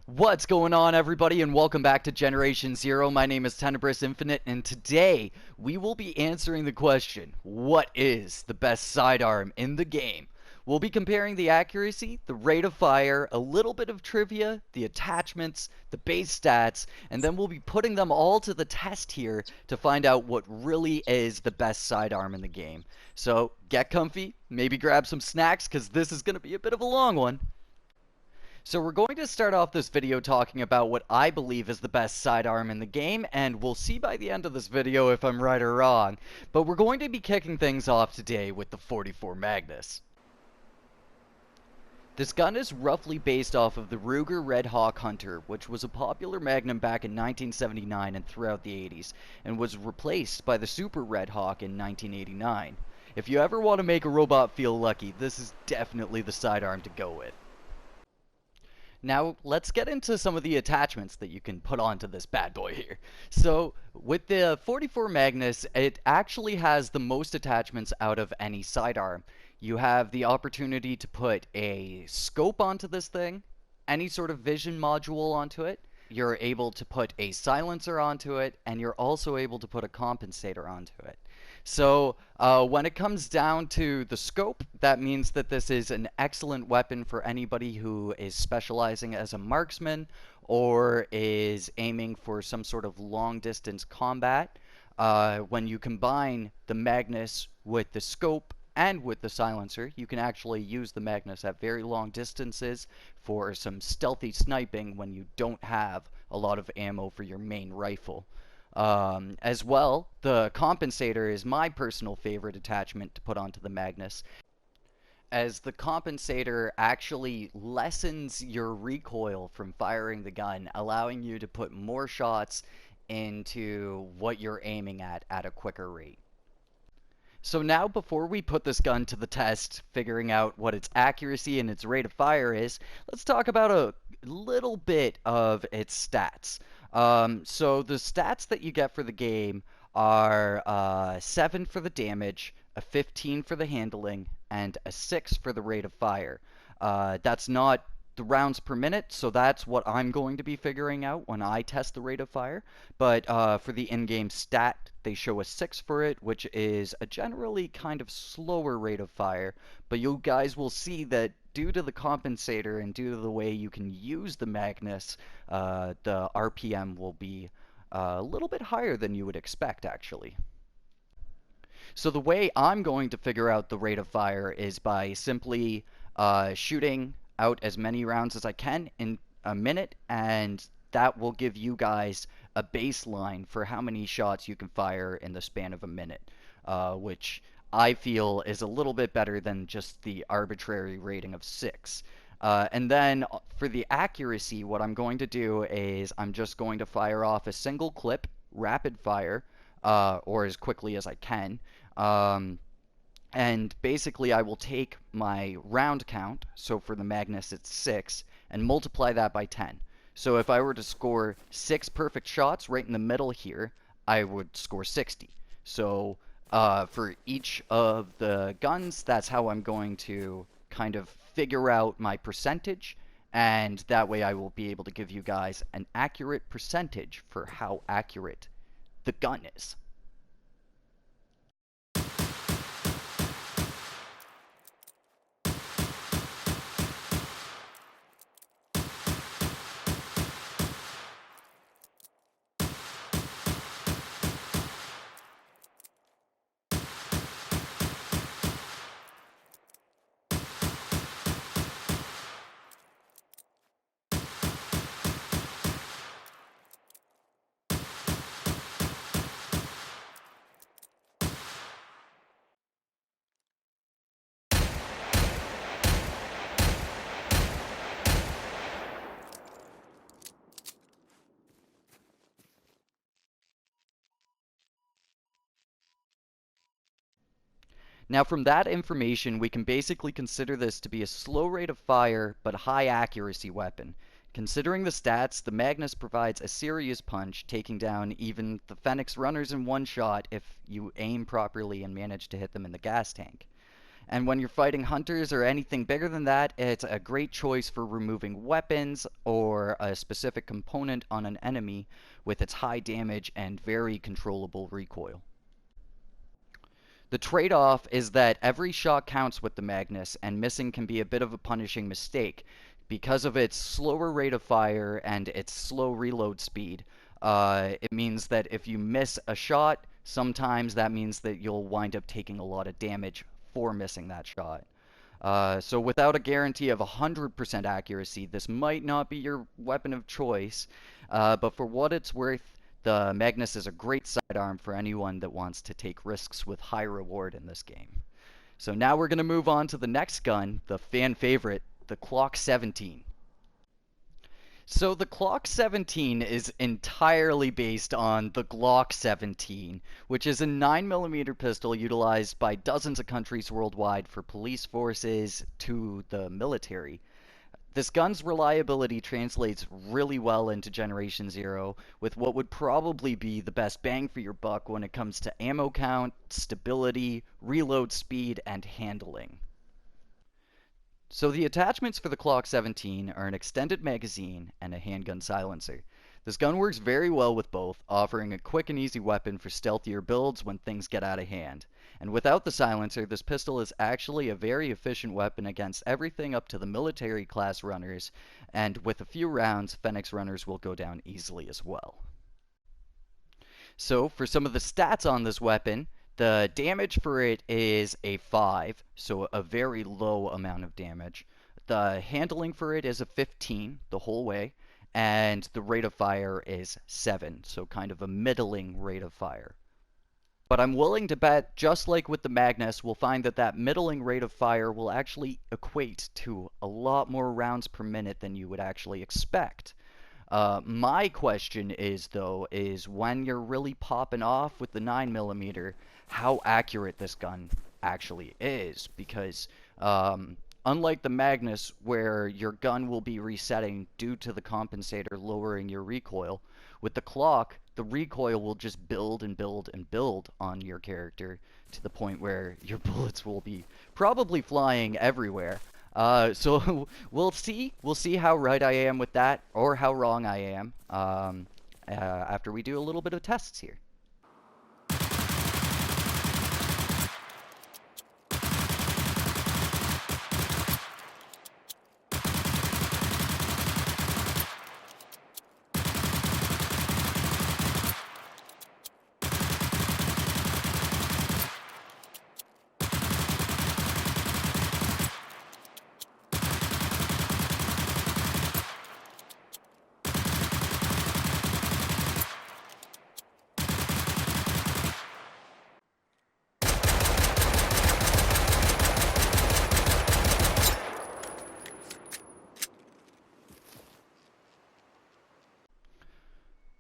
What's going on, everybody, and welcome back to Generation Zero. My name is Tenebris Infinite, and today we will be answering the question, what is the best sidearm in the game? We'll be comparing the accuracy, the rate of fire, a little bit of trivia, the attachments, the base stats, and then we'll be putting them all to the test here to find out what really is the best sidearm in the game. So get comfy, maybe grab some snacks, because this is going to be a bit of a long one. So we're going to start off this video talking about what I believe is the best sidearm in the game, and we'll see by the end of this video if I'm right or wrong. But we're going to be kicking things off today with the 44 Magnus. This gun is roughly based off of the Ruger Red Hawk Hunter, which was a popular Magnum back in 1979 and throughout the 80s, and was replaced by the Super Red Hawk in 1989. If you ever want to make a robot feel lucky, this is definitely the sidearm to go with. Now, let's get into some of the attachments that you can put onto this bad boy here. So, with the 44 Magnus, it actually has the most attachments out of any sidearm. You have the opportunity to put a scope onto this thing, any sort of vision module onto it. You're able to put a silencer onto it, and you're also able to put a compensator onto it. So when it comes down to the scope, that means that this is an excellent weapon for anybody who is specializing as a marksman or is aiming for some sort of long distance combat. When you combine the Magnus with the scope and with the silencer, you can actually use the Magnus at very long distances for some stealthy sniping when you don't have a lot of ammo for your main rifle. As well, the compensator is my personal favorite attachment to put onto the Magnus, as the compensator actually lessens your recoil from firing the gun, allowing you to put more shots into what you're aiming at a quicker rate. So now, before we put this gun to the test, figuring out what its accuracy and its rate of fire is, let's talk about a little bit of its stats. So the stats that you get for the game are 7 for the damage, a 15 for the handling, and a 6 for the rate of fire. That's not the rounds per minute, so that's what I'm going to be figuring out when I test the rate of fire. But for the in-game stat, they show a 6 for it, which is a generally kind of slower rate of fire. But you guys will see that due to the compensator and due to the way you can use the Magnus, the RPM will be a little bit higher than you would expect, actually. So the way I'm going to figure out the rate of fire is by simply shooting out as many rounds as I can in a minute, and that will give you guys a baseline for how many shots you can fire in the span of a minute, which I feel is a little bit better than just the arbitrary rating of 6. And then for the accuracy, what I'm going to do is I'm just going to fire off a single clip, rapid fire, or as quickly as I can. And basically I will take my round count, so for the Magnus it's 6, and multiply that by 10. So if I were to score 6 perfect shots right in the middle here, I would score 60. So for each of the guns, that's how I'm going to kind of figure out my percentage, and that way I will be able to give you guys an accurate percentage for how accurate the gun is. Now from that information, we can basically consider this to be a slow rate of fire but high accuracy weapon. Considering the stats, the Magnus provides a serious punch, taking down even the Fenix runners in one shot if you aim properly and manage to hit them in the gas tank. And when you're fighting hunters or anything bigger than that, it's a great choice for removing weapons or a specific component on an enemy with its high damage and very controllable recoil. The trade-off is that every shot counts with the Magnus, and missing can be a bit of a punishing mistake. Because of its slower rate of fire and its slow reload speed, it means that if you miss a shot, sometimes that means that you'll wind up taking a lot of damage for missing that shot. So without a guarantee of 100% accuracy, this might not be your weapon of choice, but for what it's worth, the Magnus is a great sidearm for anyone that wants to take risks with high reward in this game. So now we're going to move on to the next gun, the fan favorite, the Glock 17. So the Glock 17 is entirely based on the Glock 17, which is a 9mm pistol utilized by dozens of countries worldwide for police forces to the military. This gun's reliability translates really well into Generation Zero, with what would probably be the best bang for your buck when it comes to ammo count, stability, reload speed, and handling. So the attachments for the Glock 17 are an extended magazine and a handgun silencer. This gun works very well with both, offering a quick and easy weapon for stealthier builds when things get out of hand. And without the silencer, this pistol is actually a very efficient weapon against everything up to the military class runners, and with a few rounds, Fenix runners will go down easily as well. So for some of the stats on this weapon, the damage for it is a 5, so a very low amount of damage. The handling for it is a 15 the whole way, and the rate of fire is 7, so kind of a middling rate of fire. But I'm willing to bet, just like with the Magnus, we'll find that that middling rate of fire will actually equate to a lot more rounds per minute than you would actually expect. My question is, though, is when you're really popping off with the 9mm, how accurate this gun actually is. Because unlike the Magnus, where your gun will be resetting due to the compensator lowering your recoil, with the Glock, the recoil will just build and build and build on your character to the point where your bullets will be probably flying everywhere. So we'll see. We'll see how right I am with that, or how wrong I am, after we do a little bit of tests here.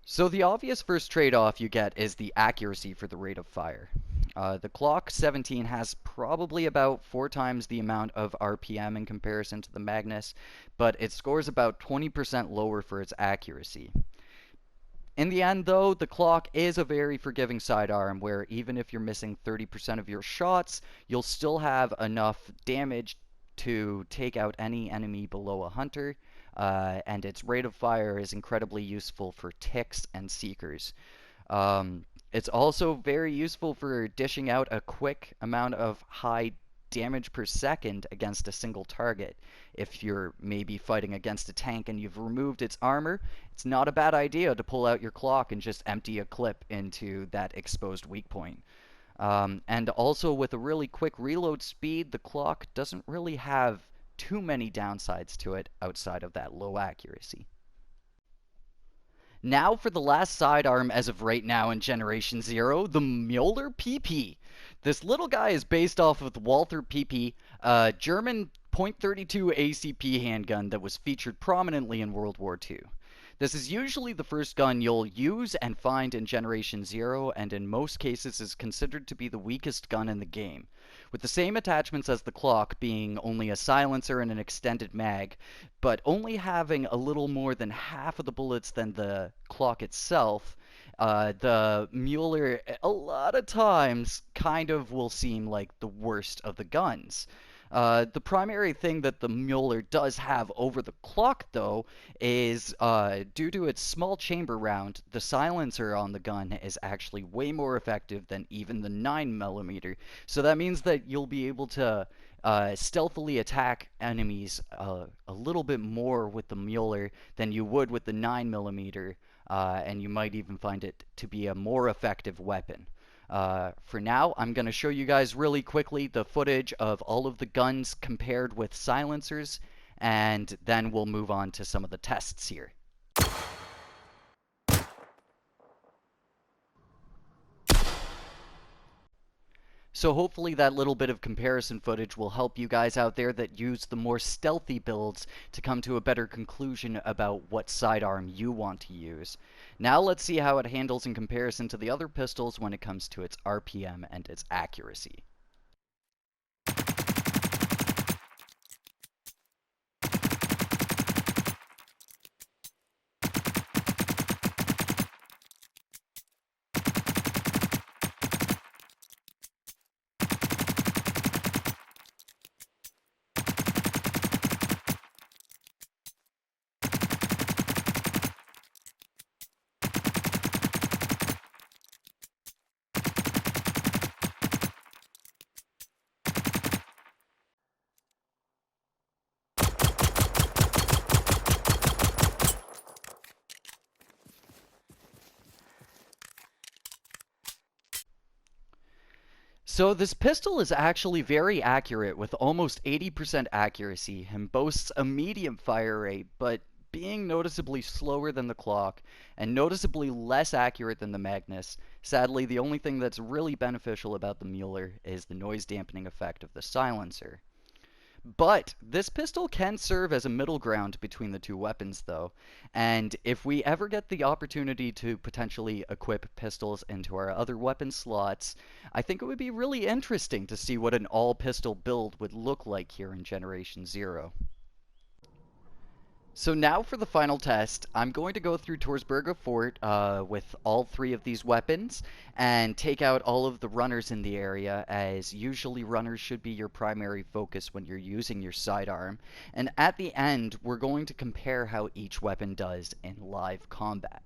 So the obvious first trade-off you get is the accuracy for the rate of fire. The Glock 17 has probably about 4 times the amount of RPM in comparison to the Magnus, but it scores about 20% lower for its accuracy. In the end, though, the Glock is a very forgiving sidearm where even if you're missing 30% of your shots, you'll still have enough damage to take out any enemy below a hunter, and its rate of fire is incredibly useful for ticks and seekers. It's also very useful for dishing out a quick amount of high damage per second against a single target. If you're maybe fighting against a tank and you've removed its armor, it's not a bad idea to pull out your Glock and just empty a clip into that exposed weak point. And also with a really quick reload speed, the Glock doesn't really have too many downsides to it outside of that low accuracy. Now for the last sidearm as of right now in Generation Zero, the Mueller PP. This little guy is based off of the Walther PP, a German .32 ACP handgun that was featured prominently in World War II. This is usually the first gun you'll use and find in Generation Zero, and in most cases is considered to be the weakest gun in the game. With the same attachments as the Glock, being only a silencer and an extended mag, but only having a little more than half of the bullets than the Glock itself, the Mueller a lot of times kind of will seem like the worst of the guns. The primary thing that the Mueller does have over the Glock, though, is due to its small chamber round, the silencer on the gun is actually way more effective than even the 9mm. So that means that you'll be able to stealthily attack enemies a little bit more with the Mueller than you would with the 9mm, and you might even find it to be a more effective weapon. For now, I'm going to show you guys really quickly the footage of all of the guns compared with silencers, and then we'll move on to some of the tests here. So hopefully that little bit of comparison footage will help you guys out there that use the more stealthy builds to come to a better conclusion about what sidearm you want to use. Now let's see how it handles in comparison to the other pistols when it comes to its RPM and its accuracy. So this pistol is actually very accurate with almost 80% accuracy and boasts a medium fire rate, but being noticeably slower than the Glock and noticeably less accurate than the Magnus, sadly the only thing that's really beneficial about the Mueller is the noise dampening effect of the silencer. But this pistol can serve as a middle ground between the two weapons, though, and if we ever get the opportunity to potentially equip pistols into our other weapon slots, I think it would be really interesting to see what an all-pistol build would look like here in Generation Zero. So now for the final test, I'm going to go through Torsberga Fort with all three of these weapons and take out all of the runners in the area, as usually runners should be your primary focus when you're using your sidearm. And at the end, we're going to compare how each weapon does in live combat.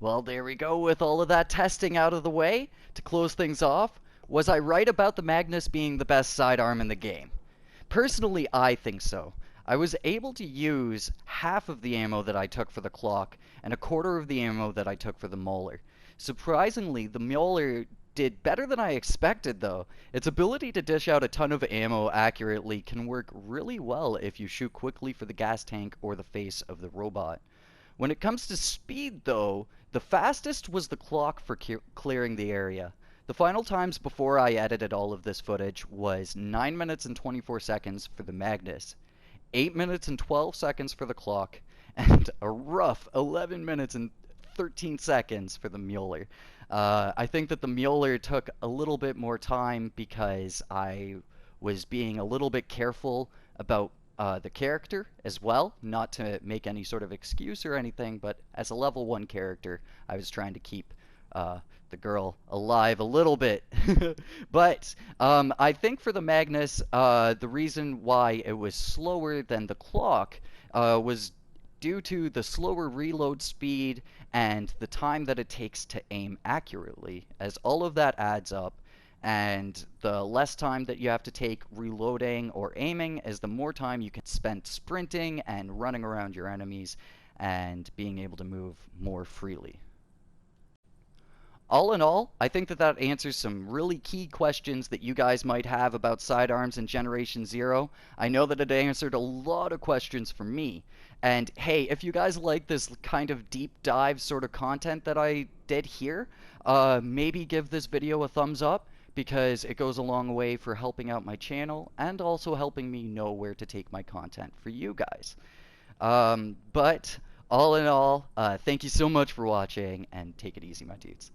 Well, there we go with all of that testing out of the way. To close things off, was I right about the Magnus being the best sidearm in the game? Personally, I think so. I was able to use half of the ammo that I took for the Glock and a quarter of the ammo that I took for the Mueller. Surprisingly, the Mueller did better than I expected, though. Its ability to dish out a ton of ammo accurately can work really well if you shoot quickly for the gas tank or the face of the robot. When it comes to speed, though, the fastest was the Glock for clearing the area. The final times before I edited all of this footage was 9 minutes and 24 seconds for the Magnus, 8 minutes and 12 seconds for the Glock, and a rough 11 minutes and 13 seconds for the Mueller. I think that the Mueller took a little bit more time because I was being a little bit careful about the character as well, not to make any sort of excuse or anything, but as a level 1 character, I was trying to keep the girl alive a little bit. But I think for the Magnus, the reason why it was slower than the Glock was due to the slower reload speed and the time that it takes to aim accurately, as all of that adds up. And the less time that you have to take reloading or aiming is the more time you can spend sprinting and running around your enemies and being able to move more freely. all in all, I think that that answers some really key questions that you guys might have about sidearms in Generation Zero. I know that it answered a lot of questions for me. And hey, if you guys like this kind of deep dive sort of content that I did here, maybe give this video a thumbs up because it goes a long way for helping out my channel and also helping me know where to take my content for you guys. But all in all, thank you so much for watching and take it easy, my dudes.